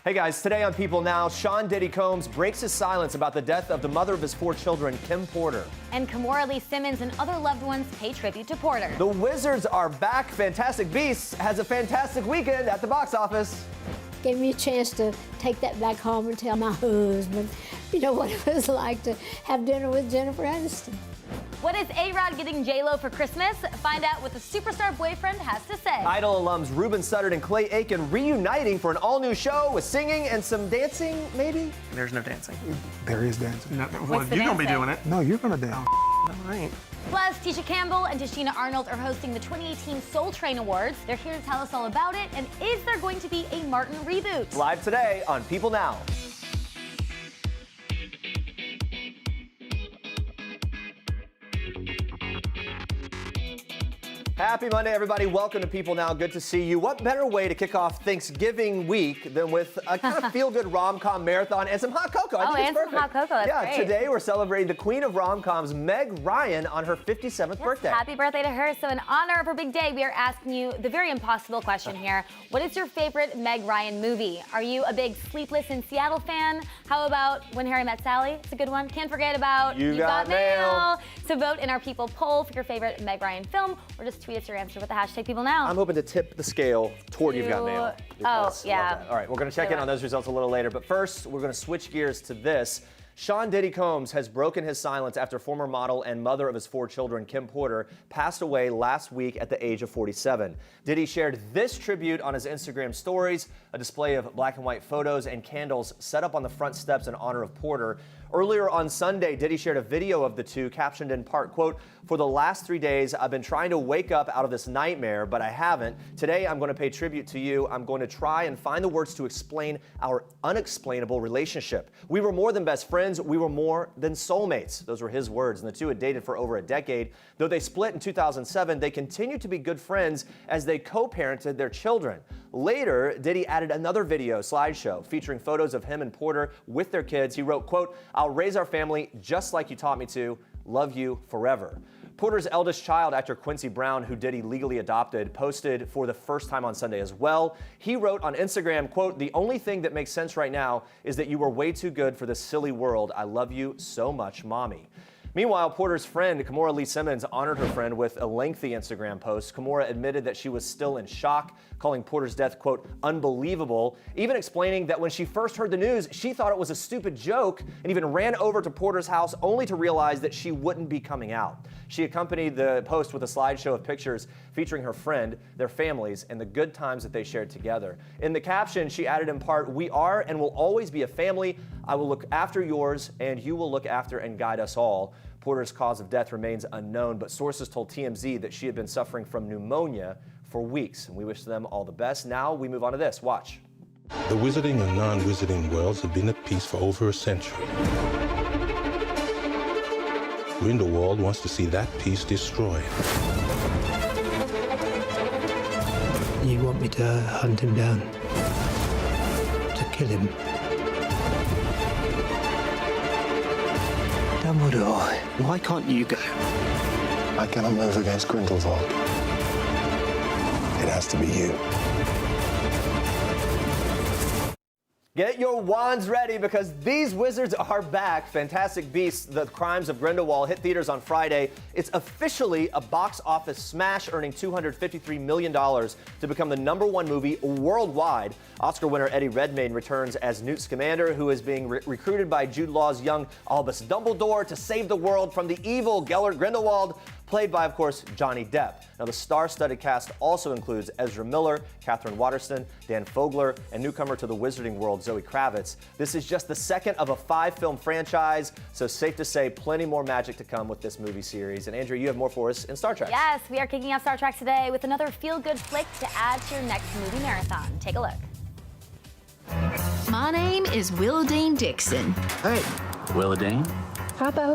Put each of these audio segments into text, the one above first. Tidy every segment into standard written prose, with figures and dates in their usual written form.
Hey guys, today on People Now, Sean Diddy Combs breaks his silence about the death of the mother of his 4 children, Kim Porter. And Kimora Lee Simmons and other loved ones pay tribute to Porter. The Wizards are back. Fantastic Beasts has a fantastic weekend at the box office. Gave me a chance to take that back home and tell my husband, you know, what it was like to have dinner with Jennifer Aniston. What is A-Rod getting J.Lo for Christmas? Find out what the superstar boyfriend has to say. Idol alums Ruben, Studdard, and Aiken reuniting for an all-new show with singing and some dancing, maybe? There's no dancing. There is dancing. No, well, you're going to be doing it. No, you're going to dance. No, I ain't. Plus, Tisha Campbell and Tichina Arnold are hosting the 2018 Soul Train Awards. They're here to tell us all about it, and is there going to be a Martin reboot? Live today on People Now. Happy Monday, everybody. Welcome to People Now. Good to see you. What better way to kick off Thanksgiving week than with a kind of feel-good rom-com marathon and some hot cocoa? I think it's perfect. Some hot cocoa. That's great. Today we're celebrating the queen of rom-coms, Meg Ryan, on her 57th birthday. Happy birthday to her. So in honor of her big day, we are asking you the very impossible question here. What is your favorite Meg Ryan movie? Are you a big Sleepless in Seattle fan? How about When Harry Met Sally? It's a good one. Can't forget about You Got Mail. So vote in our People poll for your favorite Meg Ryan film, or just tweet us your answer with the hashtag People Now. I'm hoping to tip the scale toward You've Got Mail. Oh, yeah. All right, we're going to check in on those results a little later, but first, we're going to switch gears to this. Sean Diddy Combs has broken his silence after former model and mother of his 4 children, Kim Porter, passed away last week at the age of 47. Diddy shared this tribute on his Instagram stories, a display of black and white photos and candles set up on the front steps in honor of Porter. Earlier on Sunday, Diddy shared a video of the two, captioned in part, quote, "For the last 3 days, I've been trying to wake up out of this nightmare, but I haven't. Today, I'm going to pay tribute to you. I'm going to try and find the words to explain our unexplainable relationship. We were more than best friends. We were more than soulmates." Those were his words, and the two had dated for over a decade. Though they split in 2007, they continued to be good friends as they co-parented their children. Later, Diddy added another video slideshow featuring photos of him and Porter with their kids. He wrote, quote, "I'll raise our family just like you taught me to. Love you forever." Porter's eldest child, actor Quincy Brown, who Diddy legally adopted, posted for the first time on Sunday as well. He wrote on Instagram, quote, "The only thing that makes sense right now is that you were way too good for this silly world. I love you so much, Mommy." Meanwhile, Porter's friend, Kimora Lee Simmons, honored her friend with a lengthy Instagram post. Kimora admitted that she was still in shock, calling Porter's death, quote, "unbelievable," even explaining that when she first heard the news, she thought it was a stupid joke and even ran over to Porter's house only to realize that she wouldn't be coming out. She accompanied the post with a slideshow of pictures featuring her friend, their families, and the good times that they shared together. In the caption, she added in part, "We are and will always be a family. I will look after yours, and you will look after and guide us all." Porter's cause of death remains unknown, but sources told TMZ that she had been suffering from pneumonia for weeks, and we wish them all the best. Now we move on to this. Watch. The wizarding and non-wizarding worlds have been at peace for over a century. Grindelwald wants to see that peace destroyed. You want me to hunt him down? To kill him? Dumbledore, why can't you go? I cannot move against Grindelwald. It has to be you. Get your wands ready because these wizards are back. Fantastic Beasts, The Crimes of Grindelwald hit theaters on Friday. It's officially a box office smash, earning $253 million to become the #1 movie worldwide. Oscar winner Eddie Redmayne returns as Newt Scamander, who is being recruited by Jude Law's young Albus Dumbledore to save the world from the evil Gellert Grindelwald, played by, of course, Johnny Depp. Now, the star-studded cast also includes Ezra Miller, Catherine Waterston, Dan Fogler, and newcomer to the wizarding world, Zoe Kravitz. This is just the second of a 5-film franchise, so safe to say plenty more magic to come with this movie series. And Andrea, you have more for us in Star Trek. Yes, we are kicking off Star Trek today with another feel-good flick to add to your next movie marathon. Take a look. My name is Willadine Dixon. Hey, Willadine. Bravo.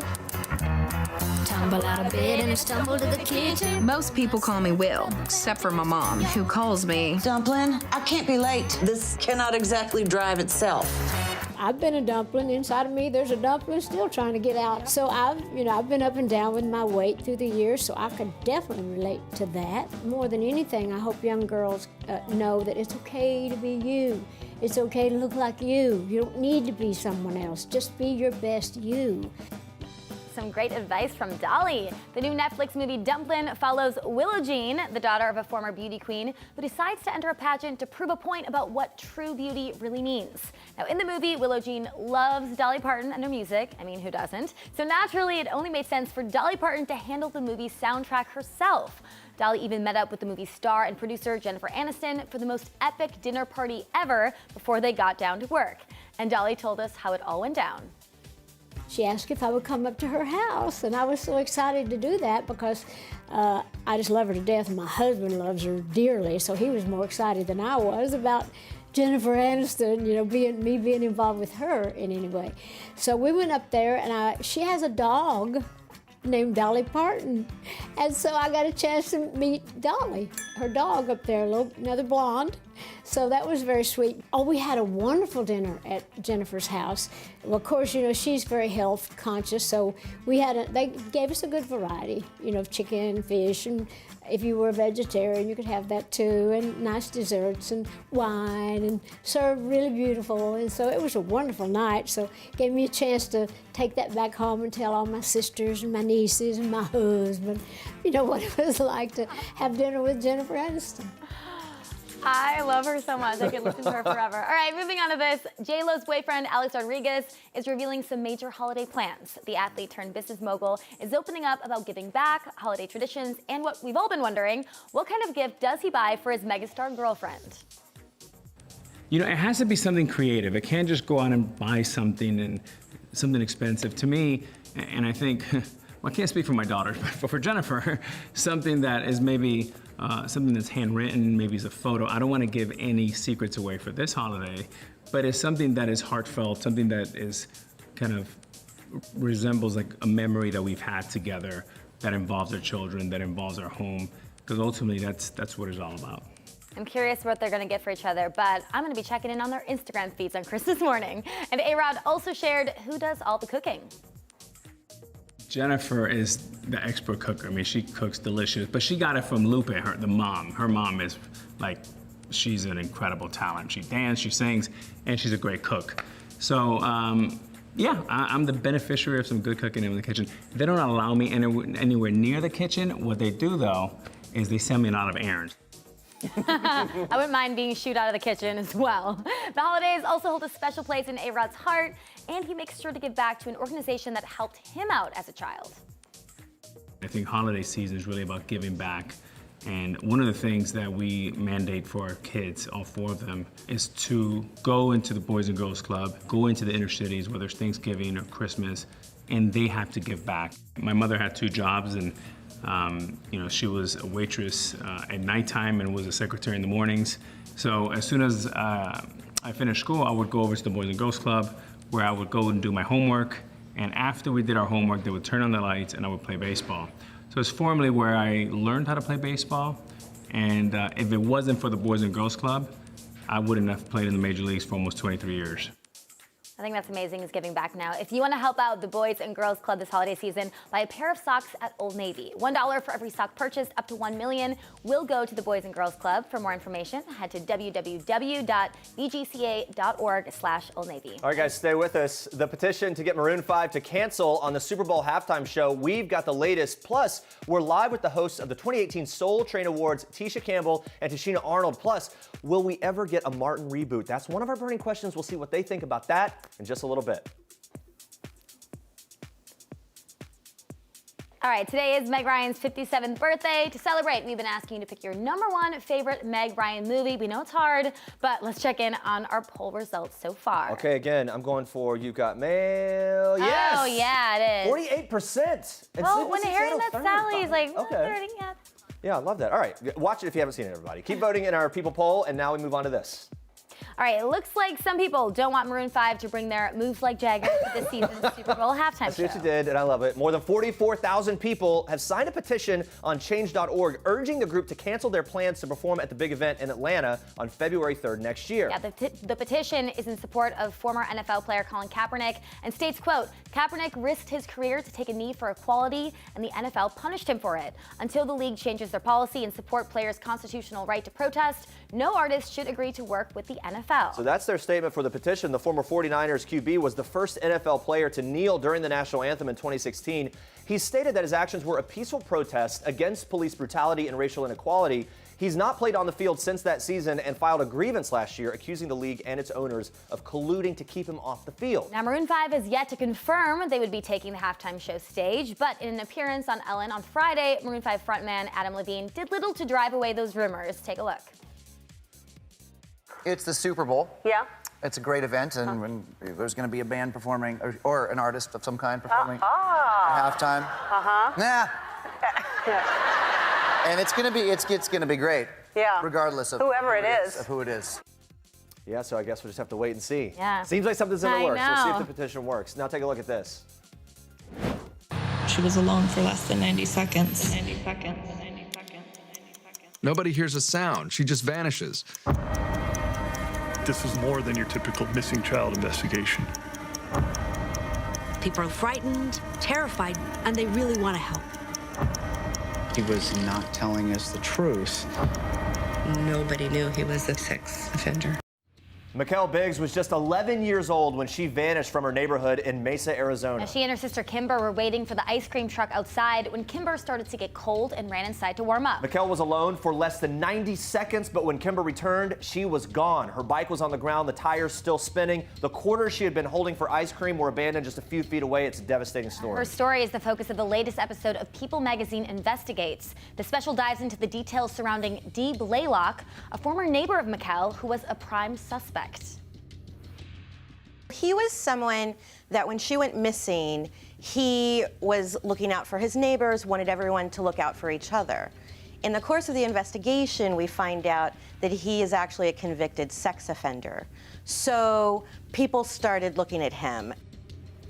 Tumble out of bed and stumble to the kitchen. Most people call me Will, except for my mom, who calls me Dumplin. I can't be late. This cannot exactly drive itself. I've been a dumpling. Inside of me, there's a dumpling still trying to get out. So I've been up and down with my weight through the years, so I could definitely relate to that. More than anything, I hope young girls know that it's okay to be you. It's okay to look like you. You don't need to be someone else. Just be your best you. Some great advice from Dolly. The new Netflix movie Dumplin follows Willow Jean, the daughter of a former beauty queen, who decides to enter a pageant to prove a point about what true beauty really means. Now, in the movie, Willow Jean loves Dolly Parton and her music. I mean, who doesn't? So naturally, it only made sense for Dolly Parton to handle the movie's soundtrack herself. Dolly even met up with the movie star and producer Jennifer Aniston for the most epic dinner party ever before they got down to work. And Dolly told us how it all went down. She asked if I would come up to her house, and I was so excited to do that because I just love her to death, and my husband loves her dearly, so he was more excited than I was about Jennifer Aniston, you know, being involved with her in any way. So we went up there, and she has a dog named Dolly Parton, and so I got a chance to meet Dolly, her dog up there, another blonde. So that was very sweet. Oh, we had a wonderful dinner at Jennifer's house. Well, of course, you know, she's very health conscious, so they gave us a good variety, you know, of chicken, fish, and if you were a vegetarian, you could have that too, and nice desserts and wine, and served really beautiful. And so it was a wonderful night, so it gave me a chance to take that back home and tell all my sisters and my nieces and my husband, you know, what it was like to have dinner with Jennifer Aniston. I love her so much. I could listen to her forever. All right, moving on to this. J.Lo's boyfriend, Alex Rodriguez, is revealing some major holiday plans. The athlete turned business mogul is opening up about giving back, holiday traditions, and what we've all been wondering, what kind of gift does he buy for his megastar girlfriend? You know, it has to be something creative. It can't just go out and buy something expensive. To me, and I think, well, I can't speak for my daughter, but for Jennifer, something that is maybe something that's handwritten, maybe it's a photo. I don't want to give any secrets away for this holiday, but it's something that is heartfelt, something that is kind of resembles like a memory that we've had together that involves our children, that involves our home, because ultimately that's what it's all about. I'm curious what they're going to get for each other, but I'm going to be checking in on their Instagram feeds on Christmas morning. And A-Rod also shared who does all the cooking. Jennifer is the expert cooker. I mean, she cooks delicious, but she got it from Lupe, the mom. Her mom is like, she's an incredible talent. She dances, she sings, and she's a great cook. So, yeah, I'm the beneficiary of some good cooking in the kitchen. They don't allow me anywhere near the kitchen. What they do, though, is they send me a lot of errands. I wouldn't mind being shooed out of the kitchen as well. The holidays also hold a special place in A-Rod's heart, and he makes sure to give back to an organization that helped him out as a child. I think holiday season is really about giving back. And one of the things that we mandate for our kids, all 4 of them, is to go into the Boys and Girls Club, go into the inner cities, whether it's Thanksgiving or Christmas, and they have to give back. My mother had 2 jobs, and you know, she was a waitress at nighttime and was a secretary in the mornings. So as soon as I finished school, I would go over to the Boys and Girls Club, where I would go and do my homework. And after we did our homework, they would turn on the lights and I would play baseball. So it's formally where I learned how to play baseball. And if it wasn't for the Boys and Girls Club, I wouldn't have played in the major leagues for almost 23 years. I think that's amazing, is giving back now. If you want to help out the Boys and Girls Club this holiday season, buy a pair of socks at Old Navy. $1 for every sock purchased up to $1 million will go to the Boys and Girls Club. For more information, head to www.bgca.org/Old Navy. All right, guys, stay with us. The petition to get Maroon 5 to cancel on the Super Bowl halftime show. We've got the latest. Plus, we're live with the hosts of the 2018 Soul Train Awards, Tisha Campbell and Tichina Arnold. Plus, will we ever get a Martin reboot? That's one of our burning questions. We'll see what they think about that in just a little bit. All right, today is Meg Ryan's 57th birthday. To celebrate, we've been asking you to pick your #1 favorite Meg Ryan movie. We know it's hard, but let's check in on our poll results so far. Okay, again, I'm going for You Got Mail. Yes! Oh, yeah, it is. 48%. And well, when Harry Met Sally is like, okay. 30, yeah. Yeah, I love that. All right, watch it if you haven't seen it, everybody. Keep voting in our People poll, and now we move on to this. All right, it looks like some people don't want Maroon 5 to bring their Moves Like Jagger to this season's Super Bowl halftime I see what show. you did, and I love it. More than 44,000 people have signed a petition on change.org urging the group to cancel their plans to perform at the big event in Atlanta on February 3rd next year. Yeah, the petition is in support of former NFL player Colin Kaepernick and states, quote, Kaepernick risked his career to take a knee for equality, and the NFL punished him for it. Until the league changes their policy and support players' constitutional right to protest, no artist should agree to work with the NFL. NFL. So that's their statement for the petition. The former 49ers QB was the first NFL player to kneel during the national anthem in 2016. He stated that his actions were a peaceful protest against police brutality and racial inequality. He's not played on the field since that season and filed a grievance last year accusing the league and its owners of colluding to keep him off the field. Now, Maroon 5 has yet to confirm they would be taking the halftime show stage, but in an appearance on Ellen on Friday, Maroon 5 frontman Adam Levine did little to drive away those rumors. Take a look. It's the Super Bowl. Yeah. It's a great event, and when there's going to be a band performing, or an artist of some kind performing at halftime. Nah. And it's going to be great. Yeah. Regardless of whoever it is. Of who it is. Yeah, so I guess we'll just have to wait and see. Yeah. Seems like something's in the I works. We'll see know. if the petition works. Now take a look at this. She was alone for less than 90 seconds. Nobody hears a sound. She just vanishes. This is more than your typical missing child investigation. People are frightened, terrified, and they really want to help. He was not telling us the truth. Nobody knew he was a sex offender. Mikkel Biggs was just 11 years old when she vanished from her neighborhood in Mesa, Arizona. Now, she and her sister Kimber were waiting for the ice cream truck outside when Kimber started to get cold and ran inside to warm up. Mikkel was alone for less than 90 seconds, but when Kimber returned, she was gone. Her bike was on the ground, the tires still spinning. The quarters she had been holding for ice cream were abandoned just a few feet away. It's a devastating story. Her story is the focus of the latest episode of People magazine Investigates. The special dives into the details surrounding Dee Blaylock, a former neighbor of Mikkel who was a prime suspect. He was someone that when she went missing, he was looking out for his neighbors, wanted everyone to look out for each other. In the course of the investigation, we find out that he is actually a convicted sex offender. So people started looking at him.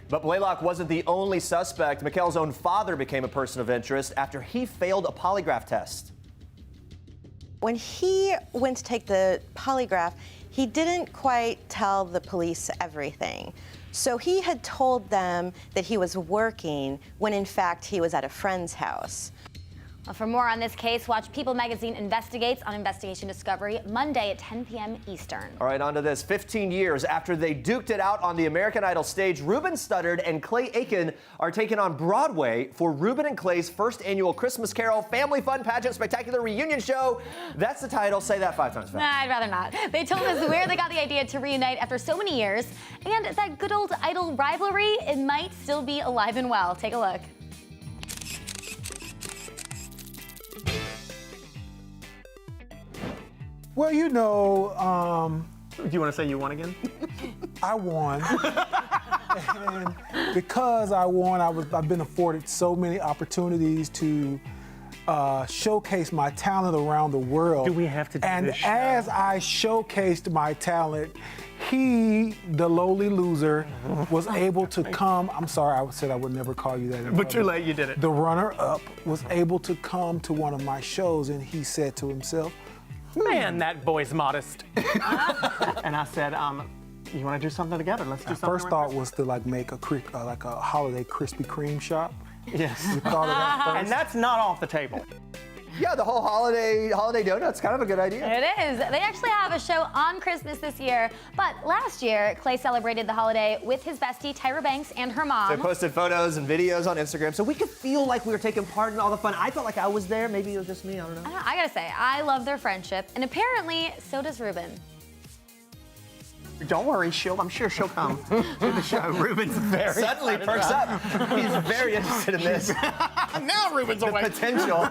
But Blaylock wasn't the only suspect. Mikkel's own father became a person of interest after he failed a polygraph test. When he went to take the polygraph, he didn't quite tell the police everything. So he had told them that he was working when in fact he was at a friend's house. Well, for more on this case, watch People magazine Investigates on Investigation Discovery Monday at 10 p.m. Eastern. All right, on to this. 15 years after they duked it out on the American Idol stage, Ruben Studdard and Clay Aiken are taking on Broadway for Ruben and Clay's first annual Christmas Carol Family Fun Pageant Spectacular Reunion Show. That's the title. Say that 5 times fast. Nah, I'd rather not. They told us where they got the idea to reunite after so many years, and that good old Idol rivalry, it might still be alive and well. Take a look. Well, you know, Do you want to say you won again? I won. And because I won, I've been afforded so many opportunities to showcase my talent around the world. Do we have to do and this show? as I showcased my talent, he, the lowly loser, was able to come. I'm sorry, I said I would never call you that. in But too public. late, you did it. The runner-up was able to come to one of my shows, and he said to himself, Man, that boy's modest. And I said, you want to do something together? Let's do my something. first thought was to make a holiday Krispy Kreme shop. Yes. You thought of that first? And that's not off the table. Yeah, the whole holiday donut's kind of a good idea. It is. They actually have a show on Christmas this year, but last year, Clay celebrated the holiday with his bestie, Tyra Banks, and her mom. They posted photos and videos on Instagram so we could feel like we were taking part in all the fun. I felt like I was there. Maybe it was just me. I don't know. I gotta say, I love their friendship, and apparently, so does Ruben. Don't worry, I'm sure she'll come to the show. Ruben's very Suddenly perks up. He's very interested in this. Now Ruben's The awake. potential.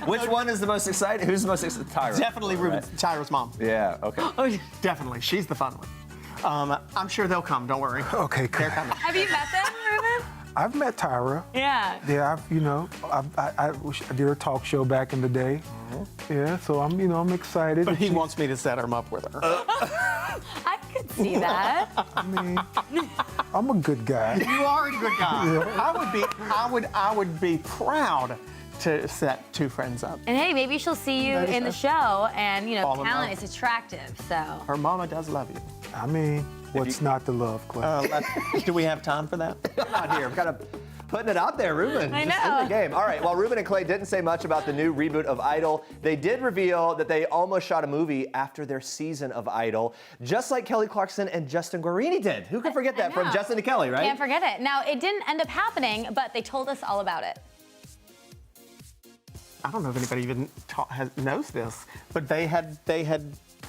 Which one is the most excited? Who's the most excited? Tyra. Definitely Ruben, Right. Tyra's mom. Yeah, okay. Oh, definitely, she's the fun one. I'm sure they'll come, don't worry. Okay, They're coming. Have you met them, Ruben? I've met Tyra. Yeah. Yeah, I did a talk show back in the day. Yeah, so I'm excited. But he wants me to set him up with her. I could see that. I mean, I'm a good guy. You are a good guy. Yeah. I would be proud to set two friends up. And hey, maybe she'll see you in the show, and Fall in talent love. is attractive, so. Her mama does love you. I mean, what's not to love, Clay? Do we have time for that? Not here. Putting it out there, Ruben. I Just know. in the game. All right, while Ruben and Clay didn't say much about the new reboot of Idol, they did reveal that they almost shot a movie after their season of Idol, just like Kelly Clarkson and Justin Guarini did. Who can forget that from Justin to Kelly, right? Can't forget it. Now, it didn't end up happening, but they told us all about it. I don't know if anybody even knows this, but they had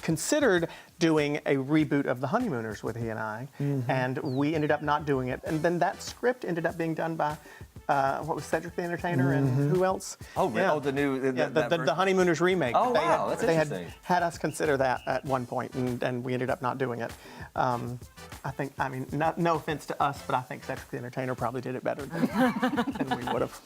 considered doing a reboot of The Honeymooners with he and I, and we ended up not doing it. And then that script ended up being done by, what was Cedric the Entertainer and who else? Oh, yeah. the new... The Honeymooners remake. Oh, wow, that's interesting. They had us consider that at one point, and we ended up not doing it. I mean, no offense to us, but I think Cedric the Entertainer probably did it better than we would have.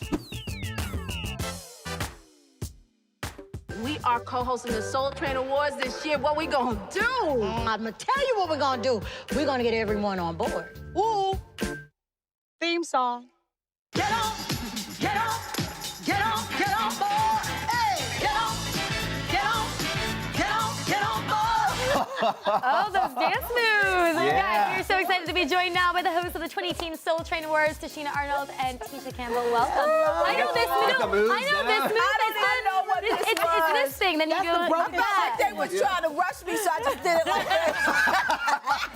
We are co-hosting the Soul Train Awards this year. What we gonna do? I'm gonna tell you what we're gonna do. We're gonna get everyone on board. Ooh. Theme song. Get on, get on, get on, get on board. Hey, get on, get on, get on, get on board. Oh, those dance moves. Yeah. Guys, we're so excited to be joined now by the hosts of the 2018 Soul Train Awards, Tichina, Arnold, and Tisha Campbell. Welcome. I know this move. I know this move. It's this thing. Then you do it like that. They was trying to rush me, so I just did it like this.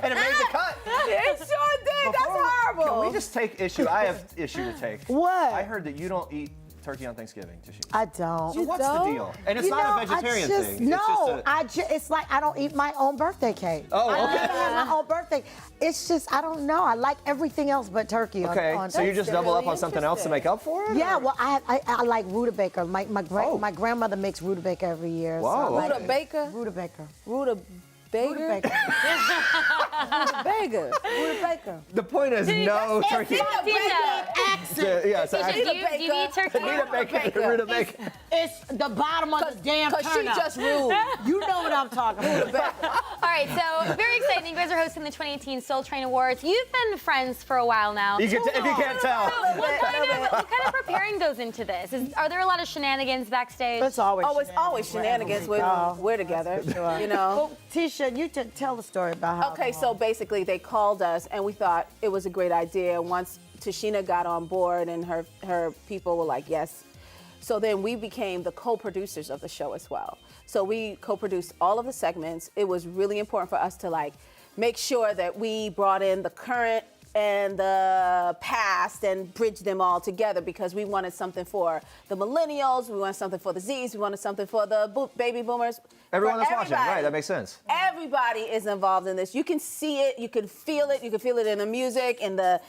And it made the cut. It sure did. That's horrible. Can we just take issue? I have issue to take. What? I heard that you don't eat turkey on Thanksgiving, Tisha. I don't. So what's the deal? And it's not a vegetarian thing. No, it's like I don't eat my own birthday cake. Oh, okay. I don't have my own birthday. It's just, I don't know. I like everything else but turkey. Okay, so you just double up on something else to make up for it? Yeah, well, I like rutabaga. My grandmother makes rutabaga every year. Whoa. So I like Rutabaga? Rutabaga. Rutabaga? Rutabaga. Rutabaga. Rutabaga. The point is no turkey. Tisha, do you eat turkey? Rutabaga. It's the bottom of the damn Because she turnip. just ruled. You know what I'm talking about. All right, so very exciting. You guys are hosting the 2018 Soul Train Awards. You've been friends for a while now. If you can't tell. So what kind of preparing goes into this? Are there a lot of shenanigans backstage? It's always It's always shenanigans when we're together, you know. Well, Tisha, you tell the story about how. Okay, so basically they called us and we thought it was a great idea. Once Tichina got on board and her people were like, yes. So then we became the co-producers of the show as well. So we co-produced all of the segments. It was really important for us to make sure that we brought in the current and the past and bridge them all together because we wanted something for the millennials, we wanted something for the Zs, we wanted something for the baby boomers. Everyone that's watching, right, that makes sense. Everybody is involved in this. You can see it, you can feel it in the music, in the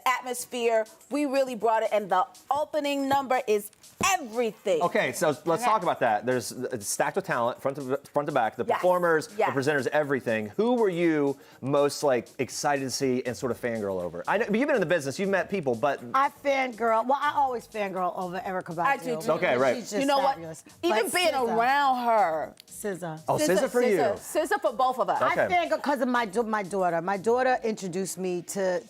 atmosphere. We really brought it, and the opening number is everything. Okay, so let's talk about that. It's stacked with talent, front to back, the performers, the presenters, everything. Who were you most excited to see and sort of fangirl over? I know you've been in the business, you've met people, but I fangirl. Well, I always fangirl over Erykah Badu. I do too. Okay, right. She's just you know fabulous. what? Even But being SZA. around her. SZA. Oh, SZA for you. SZA for both of us. Okay. I fangirl because of my daughter. My daughter introduced me to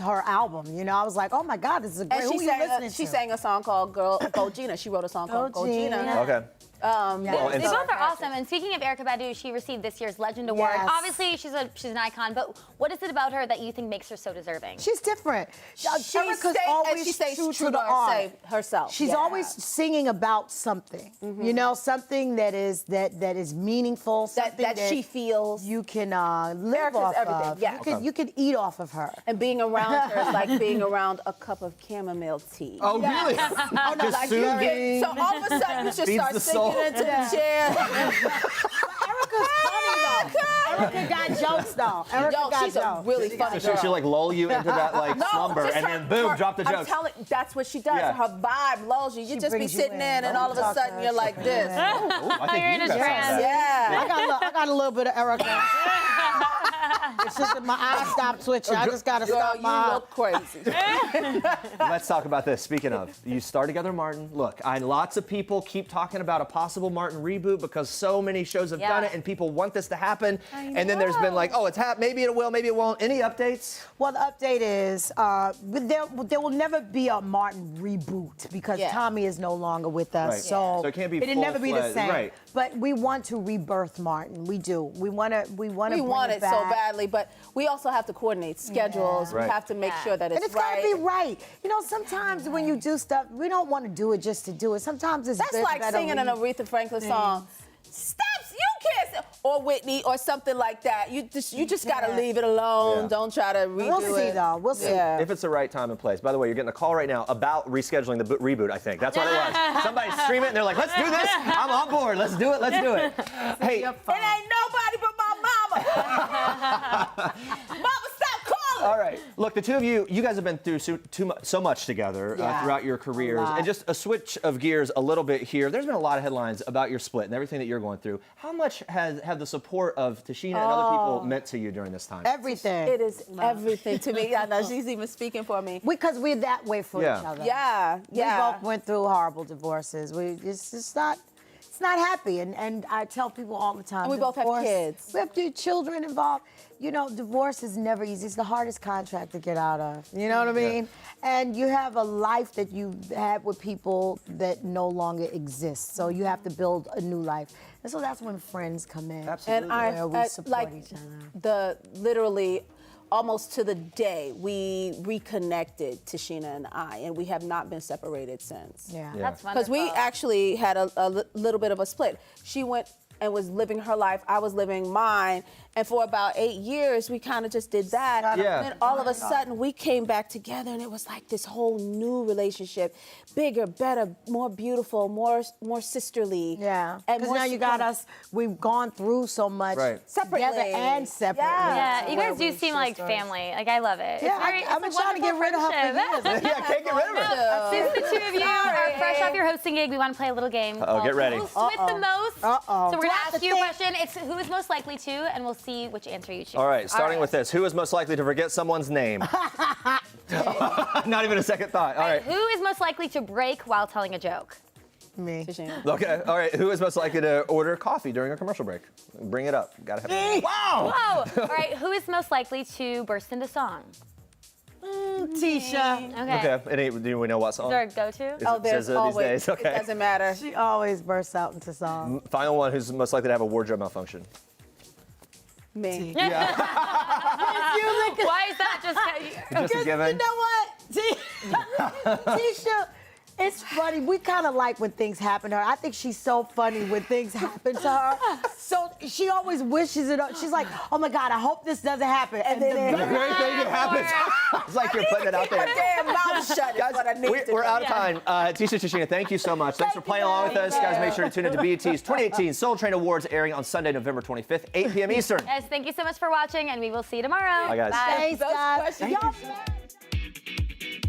her album. You know, I was like, oh my God, this is a great. And Who are you listening she to? sang a song called Go Gina. She wrote a song called Go Gina. Okay. They both are awesome. And speaking of Erykah Badu, she received this year's Legend Award. Yes. Obviously, she's an icon, but what is it about her that you think makes her so deserving? She's different. Erykah's always she stays true true to art. herself. She's always singing about something. You know, something that is meaningful. Something that she feels. You can live Erykah's off everything. of. Yeah. You can eat off of her. And being around her is like being around a cup of chamomile tea. Oh, really? Oh, no, Just soothing. so all of a sudden you just Feeds start the sinking soul. into the chair. Erykah's funny though. Erykah got jokes though. Erykah got she's a jokes. really funny So girl. she'll lull you into that No, slumber, just and her- then boom, her- drop the I'm jokes. telling, that's what she does. Yeah. Her vibe lulls you. You She just be brings you sitting in. there, and all of a Talk to sudden her, you're she like brings you this. in. I think You're in you a got trance. that. Yeah. I got a little bit of Erykah. It's just that my eyes stopped twitching. I just gotta stop my You eye. look crazy. Let's talk about this. Speaking of, you star together, Martin. Look, lots of people keep talking about a possible Martin reboot because so many shows have done it, and people want this to happen. And then there's been oh, it's maybe it will, maybe it won't. Any updates? Well, the update is there will never be a Martin reboot because Tommy is no longer with us. Right. So So it can't be it'll never be the full-fledged, same. right. But we want to rebirth Martin. We do. We want to. We want it back. so badly, but we also have to coordinate schedules. Right. We have to make sure that it's and it's right. gotta be right. You know, sometimes when you do stuff, we don't want to do it just to do it. Sometimes it's That's like better singing an Aretha Franklin song. Stop! You can't, or Whitney, or something like that. You just gotta leave it alone. Yeah. Don't try to redo it. We'll see, though. We'll see. Yeah. If it's the right time and place. By the way, you're getting a call right now about rescheduling the reboot, I think. That's what it was. Somebody stream it and they're like, let's do this. I'm on board. Let's do it. Let's do it. Hey. It ain't nobody but my mama. Mama, stop calling. All right. Look, the two of you guys have been through so much together throughout your careers. And just a switch of gears a little bit here. There's been a lot of headlines about your split and everything that you're going through. How much have the support of Tichina and other people meant to you during this time? Everything. It is everything to me. I know she's even speaking for me. Because we're that way for each other. Yeah, yeah. We both went through horrible divorces. It's just not. It's not happy, and I tell people all the time. And we both have kids. We have 2 children involved. You know, divorce is never easy. It's the hardest contract to get out of. You know what I mean? And you have a life that you had with people that no longer exist. So you have to build a new life. And so that's when friends come in. Absolutely. And we support each other. Literally, almost to the day, we reconnected, Tichina and I, and we have not been separated since. Yeah. That's wonderful. Because we actually had a little bit of a split. She went and was living her life, I was living mine, and for about 8 years, we kind of just did that. Yeah. And then all of a sudden, we came back together, and it was like this whole new relationship. Bigger, better, more beautiful, more sisterly. Yeah. And Because more now you got strong. us, we've gone through so much Separately. together and separately. Yeah, you guys Where do we seem like sisters. family. Like, I love it. Yeah, It's I've been trying to get rid of her for years. Yeah, can't get rid of her. Since the two of you are fresh off your hosting gig, we want to play a little game. Uh-oh, get ready. Who's with the most? Uh-oh. So we're going to ask you a question. It's who is most likely to, and we'll see which answer you choose. All right, starting with this. Who is most likely to forget someone's name? Not even a second thought. All right. Who is most likely to break while telling a joke? Me. Okay, all right. Who is most likely to order coffee during a commercial break? Bring it up. Gotta have it. Wow! Whoa! All right, who is most likely to burst into song? Tisha. Okay. Do we know what song? Is there a go-to? Is Oh, it there's SZA always. these days? Okay. It doesn't matter. She always bursts out into song. Final one. Who's most likely to have a wardrobe malfunction? Me. Yeah. Why is that just? Just a given. You know what? Tisha, it's funny. We kind of like when things happen to her. I think she's so funny when things happen to her. So she always wishes it. She's like, oh my God, I hope this doesn't happen. And then The very thing that happens. It's like you're putting it out there. Damn mouth shut. Guys, we're out of time. Tisha, Tichina, thank you so much. Thanks for playing along with us. Guys, make sure to tune into BET's 2018 Soul Train Awards airing on Sunday, November 25th, 8 p.m. Eastern. Yes, thank you so much for watching, and we will see you tomorrow. Bye, guys. Thanks, guys. Questions.